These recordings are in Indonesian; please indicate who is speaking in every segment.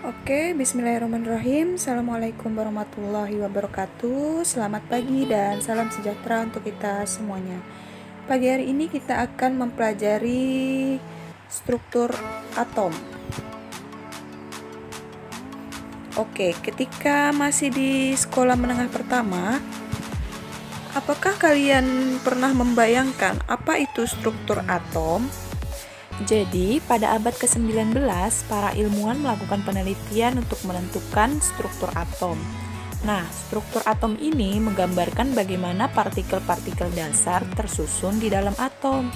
Speaker 1: Oke, bismillahirrahmanirrahim. Assalamualaikum warahmatullahi wabarakatuh. Selamat pagi dan salam sejahtera untuk kita semuanya. Pagi hari ini kita akan mempelajari struktur atom. Oke, ketika masih di sekolah menengah pertama, apakah kalian pernah membayangkan apa itu struktur atom? Jadi, pada abad ke-19, para ilmuwan melakukan penelitian untuk menentukan struktur atom. Nah, struktur atom ini menggambarkan bagaimana partikel-partikel dasar tersusun di dalam atom.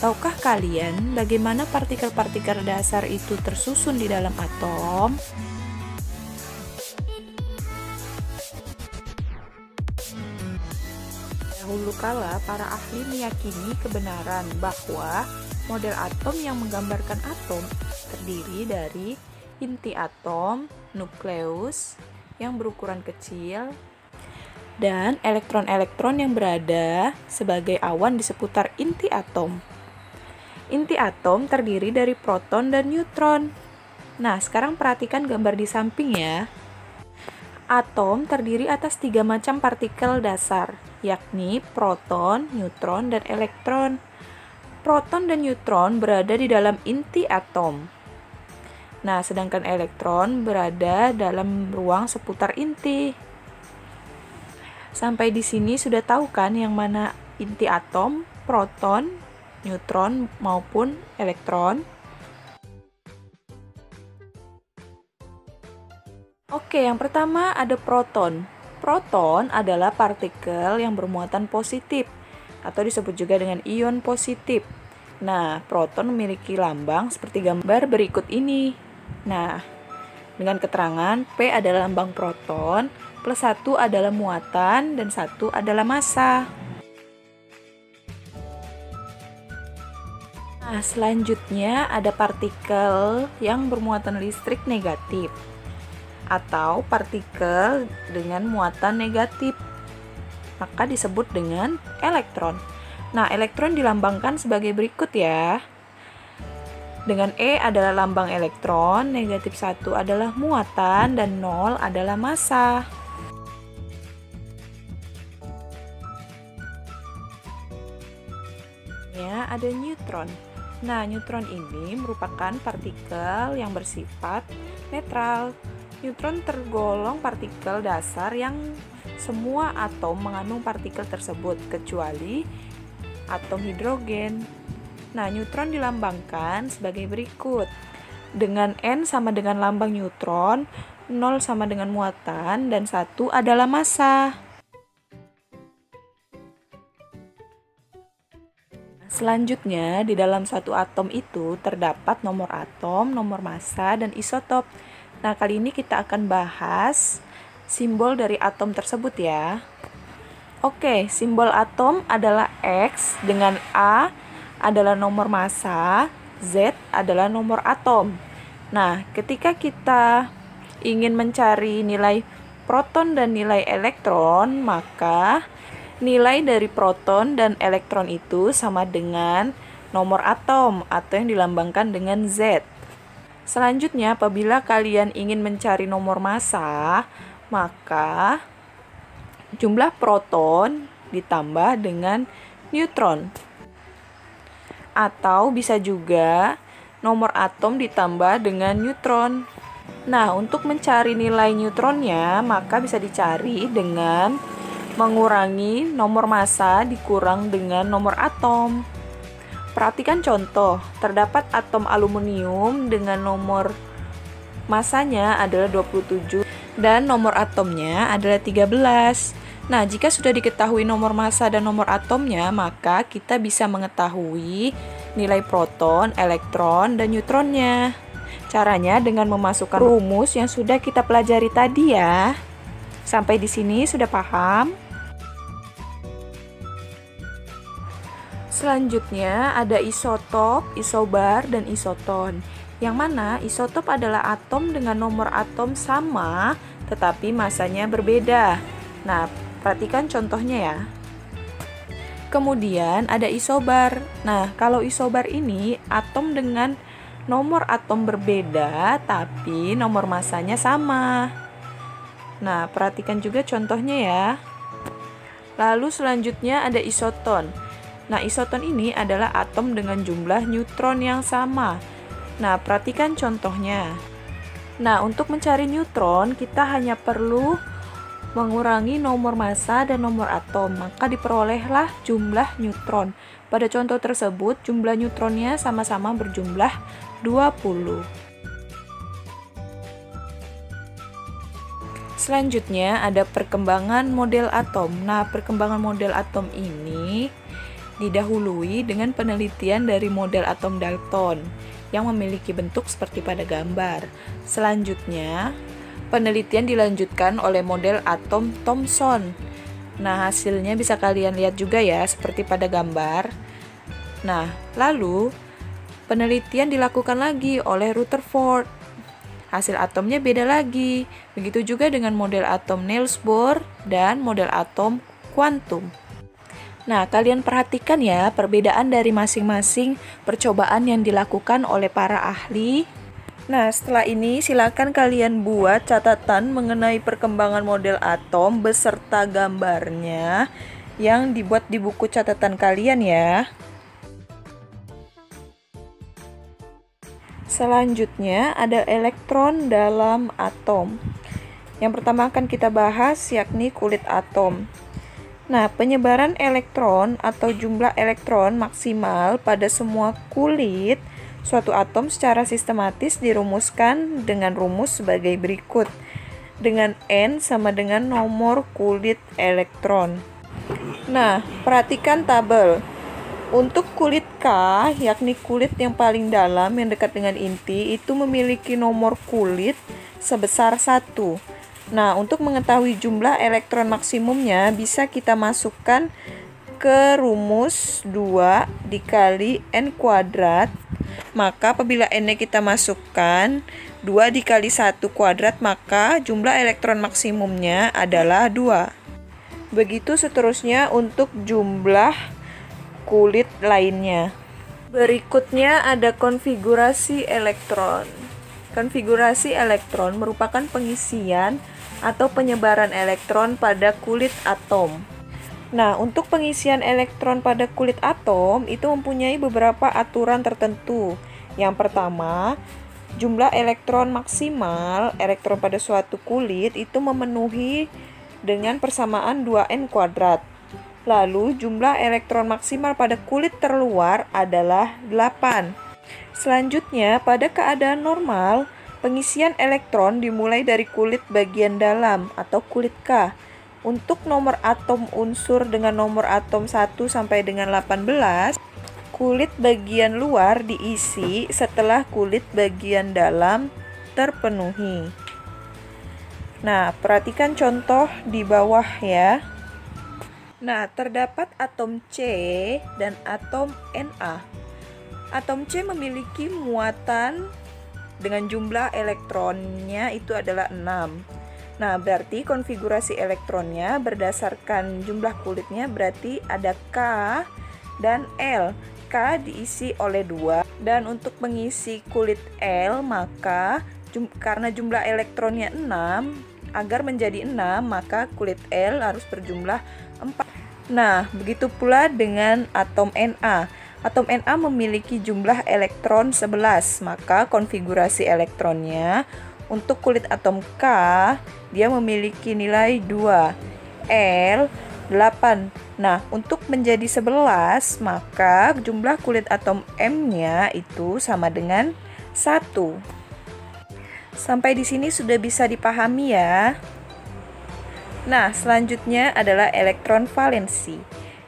Speaker 1: Tahukah kalian bagaimana partikel-partikel dasar itu tersusun di dalam atom? Dahulu kala, para ahli meyakini kebenaran bahwa model atom yang menggambarkan atom terdiri dari inti atom, nukleus yang berukuran kecil, dan elektron-elektron yang berada sebagai awan di seputar inti atom. Inti atom terdiri dari proton dan neutron. Nah, sekarang perhatikan gambar di samping ya. Atom terdiri atas 3 macam partikel dasar, yakni proton, neutron, dan elektron. Proton dan neutron berada di dalam inti atom. Nah, sedangkan elektron berada dalam ruang seputar inti. Sampai di sini sudah tahu kan yang mana inti atom, proton, neutron maupun elektron? Oke, yang pertama ada proton. Proton adalah partikel yang bermuatan positif atau disebut juga dengan ion positif. Nah, proton memiliki lambang seperti gambar berikut ini. Nah, dengan keterangan P adalah lambang proton, plus 1 adalah muatan, dan 1 adalah massa. Nah, selanjutnya ada partikel yang bermuatan listrik negatif atau partikel dengan muatan negatif, maka disebut dengan elektron. Nah, elektron dilambangkan sebagai berikut ya. Dengan E adalah lambang elektron, negatif 1 adalah muatan, dan 0 adalah massa. Ya, ada neutron. Nah, neutron ini merupakan partikel yang bersifat netral. Neutron tergolong partikel dasar yang semua atom mengandung partikel tersebut, kecuali atom hidrogen. Nah, neutron dilambangkan sebagai berikut. Dengan N sama dengan lambang neutron, 0 sama dengan muatan, dan 1 adalah massa. Selanjutnya, di dalam suatu atom itu terdapat nomor atom, nomor massa, dan isotop. Nah, kali ini kita akan bahas simbol dari atom tersebut ya. Oke, simbol atom adalah X, dengan A adalah nomor massa, Z adalah nomor atom. Nah, ketika kita ingin mencari nilai proton dan nilai elektron, maka nilai dari proton dan elektron itu sama dengan nomor atom atau yang dilambangkan dengan Z. Selanjutnya, apabila kalian ingin mencari nomor massa, maka jumlah proton ditambah dengan neutron. Atau bisa juga nomor atom ditambah dengan neutron. Nah, untuk mencari nilai neutronnya, maka bisa dicari dengan mengurangi nomor massa dikurang dengan nomor atom. Perhatikan contoh, terdapat atom aluminium dengan nomor massanya adalah 27 dan nomor atomnya adalah 13. Nah, jika sudah diketahui nomor massa dan nomor atomnya, maka kita bisa mengetahui nilai proton, elektron, dan neutronnya. Caranya dengan memasukkan rumus yang sudah kita pelajari tadi ya. Sampai di sini sudah paham? Selanjutnya ada isotop, isobar, dan isoton. Yang mana isotop adalah atom dengan nomor atom sama tetapi massanya berbeda. Nah, perhatikan contohnya ya. Kemudian ada isobar. Nah, kalau isobar ini atom dengan nomor atom berbeda tapi nomor masanya sama. Nah, perhatikan juga contohnya ya. Lalu selanjutnya ada isoton. Nah, isoton ini adalah atom dengan jumlah neutron yang sama. Nah, perhatikan contohnya. Nah, untuk mencari neutron, kita hanya perlu mengurangi nomor massa dan nomor atom, maka diperolehlah jumlah neutron. Pada contoh tersebut, jumlah neutronnya sama-sama berjumlah 20. Selanjutnya ada perkembangan model atom. Nah, perkembangan model atom ini didahului dengan penelitian dari model atom Dalton yang memiliki bentuk seperti pada gambar. Selanjutnya, penelitian dilanjutkan oleh model atom Thomson. Nah, hasilnya bisa kalian lihat juga ya, seperti pada gambar. Nah, lalu penelitian dilakukan lagi oleh Rutherford. Hasil atomnya beda lagi. Begitu juga dengan model atom Niels Bohr dan model atom kuantum. Nah, kalian perhatikan ya perbedaan dari masing-masing percobaan yang dilakukan oleh para ahli. Nah, setelah ini silakan kalian buat catatan mengenai perkembangan model atom beserta gambarnya yang dibuat di buku catatan kalian ya. Selanjutnya ada elektron dalam atom. Yang pertama akan kita bahas yakni kulit atom. Nah, penyebaran elektron atau jumlah elektron maksimal pada semua kulit suatu atom secara sistematis dirumuskan dengan rumus sebagai berikut. Dengan N sama dengan nomor kulit elektron. Nah, perhatikan tabel. Untuk kulit K, yakni kulit yang paling dalam yang dekat dengan inti, itu memiliki nomor kulit sebesar 1. Nah, untuk mengetahui jumlah elektron maksimumnya, bisa kita masukkan ke rumus 2 dikali N kuadrat. Maka apabila N-nya kita masukkan 2 dikali 1 kuadrat, maka jumlah elektron maksimumnya adalah 2. Begitu seterusnya untuk jumlah kulit lainnya. Berikutnya ada konfigurasi elektron. Konfigurasi elektron merupakan pengisian atau penyebaran elektron pada kulit atom. Nah, untuk pengisian elektron pada kulit atom itu mempunyai beberapa aturan tertentu. Yang pertama, jumlah elektron maksimal elektron pada suatu kulit itu memenuhi dengan persamaan 2N kuadrat. Lalu, jumlah elektron maksimal pada kulit terluar adalah 8. Selanjutnya, pada keadaan normal, pengisian elektron dimulai dari kulit bagian dalam atau kulit K. Untuk nomor atom unsur dengan nomor atom 1 sampai dengan 18, kulit bagian luar diisi setelah kulit bagian dalam terpenuhi. Nah, perhatikan contoh di bawah ya. Nah, terdapat atom C dan atom Na. Atom C memiliki muatan dengan jumlah elektronnya itu adalah 6. Nah, berarti konfigurasi elektronnya berdasarkan jumlah kulitnya berarti ada K dan L. K diisi oleh 2. Dan untuk mengisi kulit L, maka karena jumlah elektronnya 6, agar menjadi 6, maka kulit L harus berjumlah 4. Nah, begitu pula dengan atom Na. Atom Na memiliki jumlah elektron 11, maka konfigurasi elektronnya untuk kulit atom K, dia memiliki nilai 2, L 8. Nah, untuk menjadi 11, maka jumlah kulit atom M-nya itu sama dengan 1. Sampai di sini sudah bisa dipahami ya. Nah, selanjutnya adalah elektron valensi.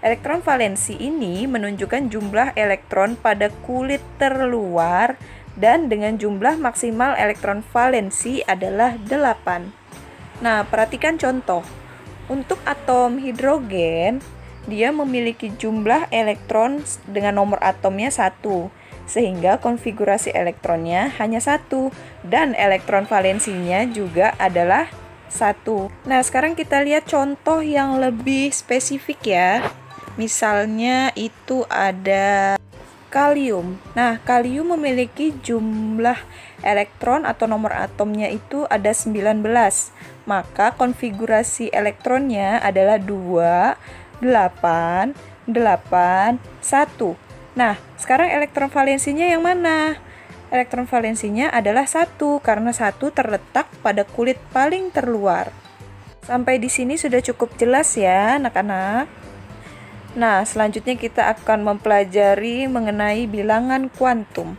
Speaker 1: Elektron valensi ini menunjukkan jumlah elektron pada kulit terluar dan dengan jumlah maksimal elektron valensi adalah 8. Nah, perhatikan contoh. Untuk atom hidrogen, dia memiliki jumlah elektron dengan nomor atomnya 1, sehingga konfigurasi elektronnya hanya 1 dan elektron valensinya juga adalah 1. Nah, sekarang kita lihat contoh yang lebih spesifik ya. Misalnya itu ada kalium. Nah, kalium memiliki jumlah elektron atau nomor atomnya itu ada 19. Maka konfigurasi elektronnya adalah 2, 8, 8, 1. Nah, sekarang elektron valensinya yang mana? Elektron valensinya adalah 1 karena 1 terletak pada kulit paling terluar. Sampai di sini sudah cukup jelas ya, anak-anak. Nah, selanjutnya kita akan mempelajari mengenai bilangan kuantum.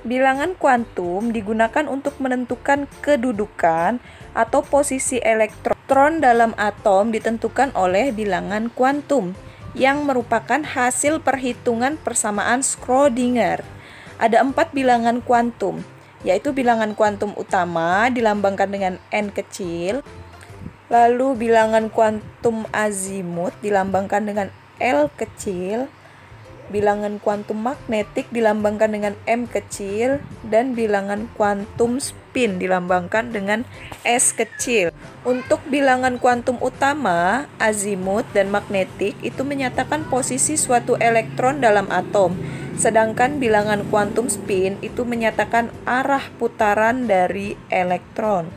Speaker 1: Bilangan kuantum digunakan untuk menentukan kedudukan atau posisi elektron dalam atom ditentukan oleh bilangan kuantum, yang merupakan hasil perhitungan persamaan Schrödinger. Ada 4 bilangan kuantum, yaitu bilangan kuantum utama dilambangkan dengan n kecil, lalu bilangan kuantum azimut dilambangkan dengan L kecil, bilangan kuantum magnetik dilambangkan dengan M kecil, dan bilangan kuantum spin dilambangkan dengan S kecil. Untuk bilangan kuantum utama, azimut dan magnetik itu menyatakan posisi suatu elektron dalam atom, sedangkan bilangan kuantum spin itu menyatakan arah putaran dari elektron.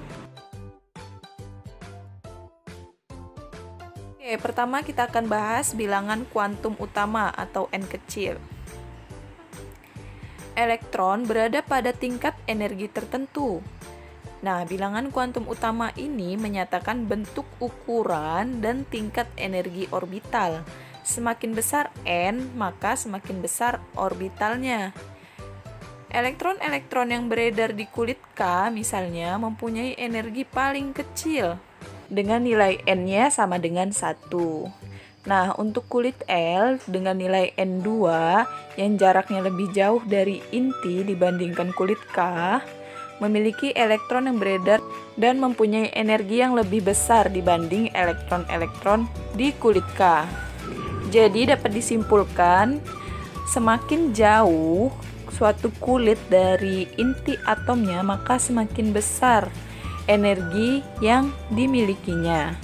Speaker 1: Oke, pertama kita akan bahas bilangan kuantum utama atau N kecil. Elektron berada pada tingkat energi tertentu. Nah, bilangan kuantum utama ini menyatakan bentuk ukuran dan tingkat energi orbital. Semakin besar N, maka semakin besar orbitalnya. Elektron-elektron yang beredar di kulit K misalnya mempunyai energi paling kecil, dengan nilai N-nya sama dengan 1. Nah, untuk kulit L dengan nilai N2 yang jaraknya lebih jauh dari inti dibandingkan kulit K, memiliki elektron yang beredar dan mempunyai energi yang lebih besar dibanding elektron-elektron di kulit K. Jadi dapat disimpulkan, semakin jauh suatu kulit dari inti atomnya, maka semakin besar energi yang dimilikinya.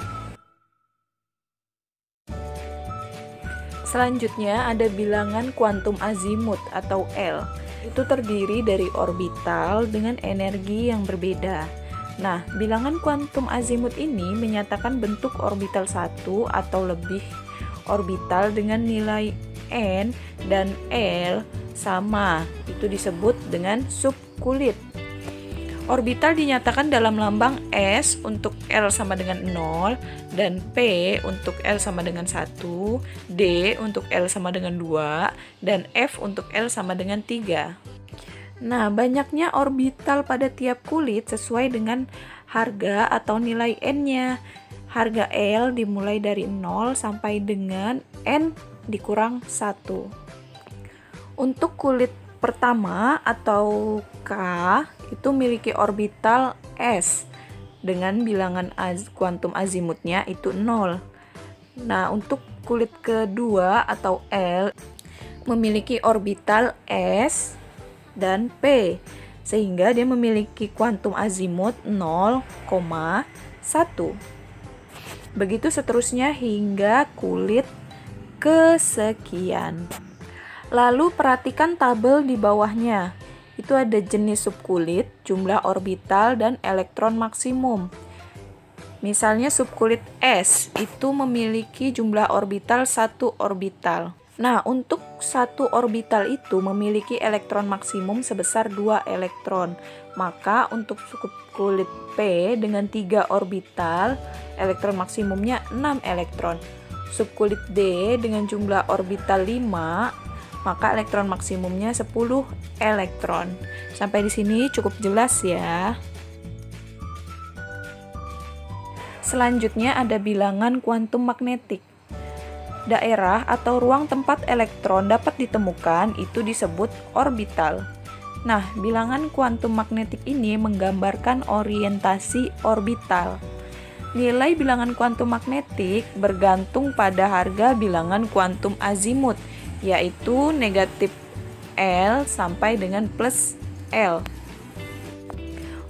Speaker 1: Selanjutnya ada bilangan kuantum azimut atau L. Itu terdiri dari orbital dengan energi yang berbeda. Nah, bilangan kuantum azimut ini menyatakan bentuk orbital 1 atau lebih orbital dengan nilai N dan L sama. Itu disebut dengan subkulit. Orbital dinyatakan dalam lambang S untuk L sama dengan 0, dan P untuk L sama dengan 1, D untuk L sama dengan 2, dan F untuk L sama dengan 3. Nah, banyaknya orbital pada tiap kulit sesuai dengan harga atau nilai N-nya. Harga L dimulai dari 0 sampai dengan N dikurang 1. Untuk kulit pertama atau K itu memiliki orbital S dengan bilangan kuantum azimutnya itu 0. Nah, untuk kulit kedua atau L memiliki orbital S dan P, sehingga dia memiliki kuantum azimut 0,1. Begitu seterusnya hingga kulit kesekian. Lalu perhatikan tabel di bawahnya. Itu ada jenis subkulit, jumlah orbital, dan elektron maksimum. Misalnya subkulit S itu memiliki jumlah orbital 1 orbital. Nah, untuk satu orbital itu memiliki elektron maksimum sebesar 2 elektron. Maka untuk subkulit P dengan 3 orbital, elektron maksimumnya 6 elektron. Subkulit D dengan jumlah orbital 5, maka elektron maksimumnya 10 elektron. Sampai di sini cukup jelas ya. Selanjutnya ada bilangan kuantum magnetik. Daerah atau ruang tempat elektron dapat ditemukan itu disebut orbital. Nah, bilangan kuantum magnetik ini menggambarkan orientasi orbital. Nilai bilangan kuantum magnetik bergantung pada harga bilangan kuantum azimut, yaitu negatif L sampai dengan plus L.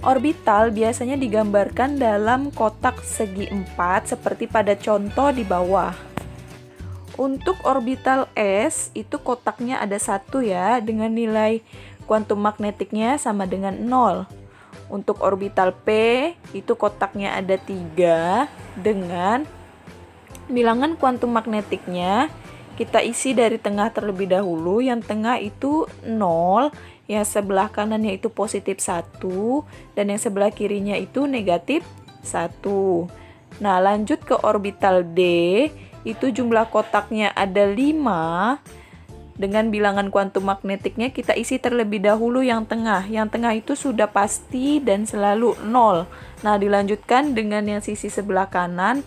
Speaker 1: Orbital biasanya digambarkan dalam kotak segi 4 seperti pada contoh di bawah. Untuk orbital S itu kotaknya ada 1 ya, dengan nilai kuantum magnetiknya sama dengan 0. Untuk orbital P itu kotaknya ada 3 dengan bilangan kuantum magnetiknya kita isi dari tengah terlebih dahulu. Yang tengah itu 0, yang sebelah kanannya itu positif 1, dan yang sebelah kirinya itu negatif 1. Nah, lanjut ke orbital D, itu jumlah kotaknya ada 5. Dengan bilangan kuantum magnetiknya kita isi terlebih dahulu yang tengah. Yang tengah itu sudah pasti dan selalu 0. Nah, dilanjutkan dengan yang sisi sebelah kanan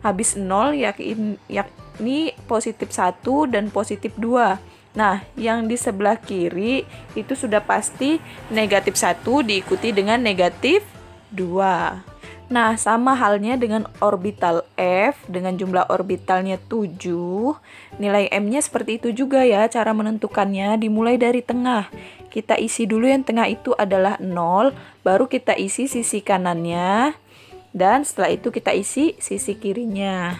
Speaker 1: habis 0, yakni positif 1 dan positif 2. Nah, yang di sebelah kiri itu sudah pasti negatif 1 diikuti dengan negatif 2. Nah, sama halnya dengan orbital F dengan jumlah orbitalnya 7. Nilai M-nya seperti itu juga ya, cara menentukannya dimulai dari tengah. Kita isi dulu yang tengah itu adalah 0, baru kita isi sisi kanannya, dan setelah itu kita isi sisi kirinya.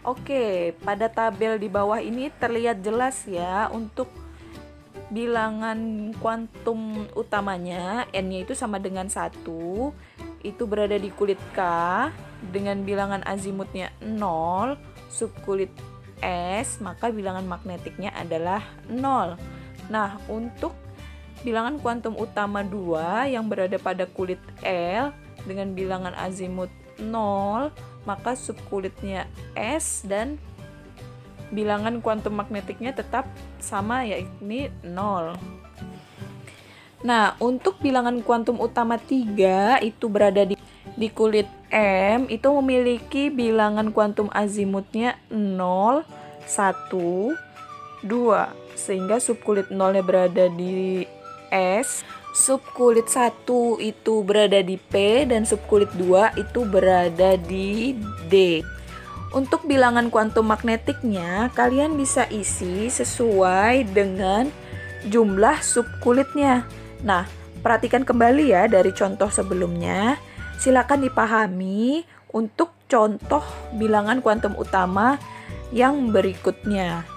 Speaker 1: Oke, pada tabel di bawah ini terlihat jelas ya untuk bilangan kuantum utamanya, N-nya itu sama dengan 1, itu berada di kulit K, dengan bilangan azimutnya 0, subkulit S, maka bilangan magnetiknya adalah 0. Nah, untuk bilangan kuantum utama 2 yang berada pada kulit L, dengan bilangan azimut 0, maka subkulitnya S dan bilangan kuantum magnetiknya tetap sama, yakni 0. Nah, untuk bilangan kuantum utama 3 itu berada di kulit M, itu memiliki bilangan kuantum azimutnya 0, 1, 2. Sehingga subkulit 0-nya berada di S, subkulit 1 itu berada di P, dan subkulit 2 itu berada di D. Untuk bilangan kuantum magnetiknya, kalian bisa isi sesuai dengan jumlah subkulitnya. Nah, perhatikan kembali ya dari contoh sebelumnya. Silakan dipahami untuk contoh bilangan kuantum utama yang berikutnya.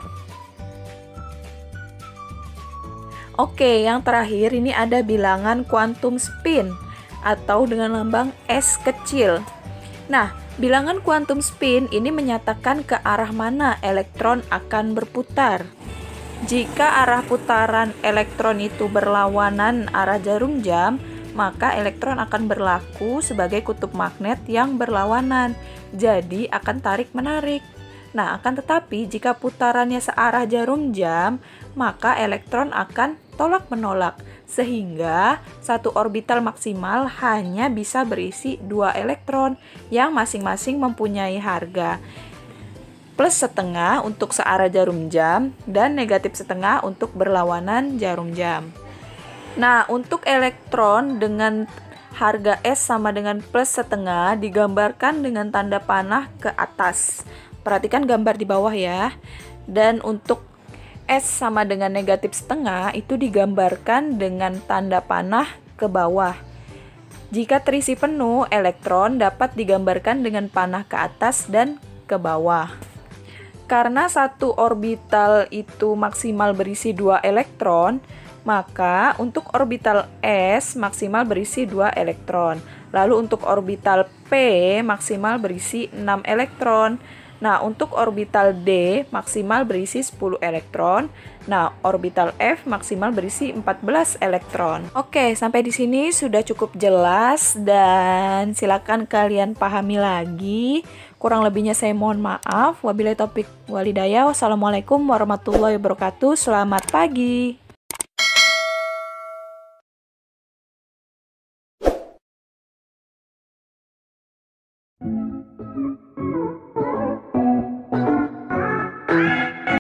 Speaker 1: Oke, yang terakhir ini ada bilangan kuantum spin atau dengan lambang S kecil. Nah, bilangan kuantum spin ini menyatakan ke arah mana elektron akan berputar. Jika arah putaran elektron itu berlawanan arah jarum jam, maka elektron akan berlaku sebagai kutub magnet yang berlawanan, jadi akan tarik-menarik. Nah, akan tetapi jika putarannya searah jarum jam, maka elektron akan tolak-menolak, sehingga satu orbital maksimal hanya bisa berisi 2 elektron yang masing-masing mempunyai harga plus setengah untuk searah jarum jam dan negatif setengah untuk berlawanan jarum jam. Nah, untuk elektron dengan harga S sama dengan plus setengah digambarkan dengan tanda panah ke atas. Perhatikan gambar di bawah ya. Dan untuk S sama dengan negatif setengah itu digambarkan dengan tanda panah ke bawah. Jika terisi penuh, elektron dapat digambarkan dengan panah ke atas dan ke bawah. Karena satu orbital itu maksimal berisi 2 elektron, maka untuk orbital S maksimal berisi 2 elektron. Lalu untuk orbital P maksimal berisi 6 elektron. Nah, untuk orbital D maksimal berisi 10 elektron. Nah, orbital F maksimal berisi 14 elektron. Oke, sampai di sini sudah cukup jelas dan silakan kalian pahami lagi. Kurang lebihnya saya mohon maaf. Wabillahi taufiq walhidayah. Wassalamualaikum warahmatullahi wabarakatuh. Selamat pagi.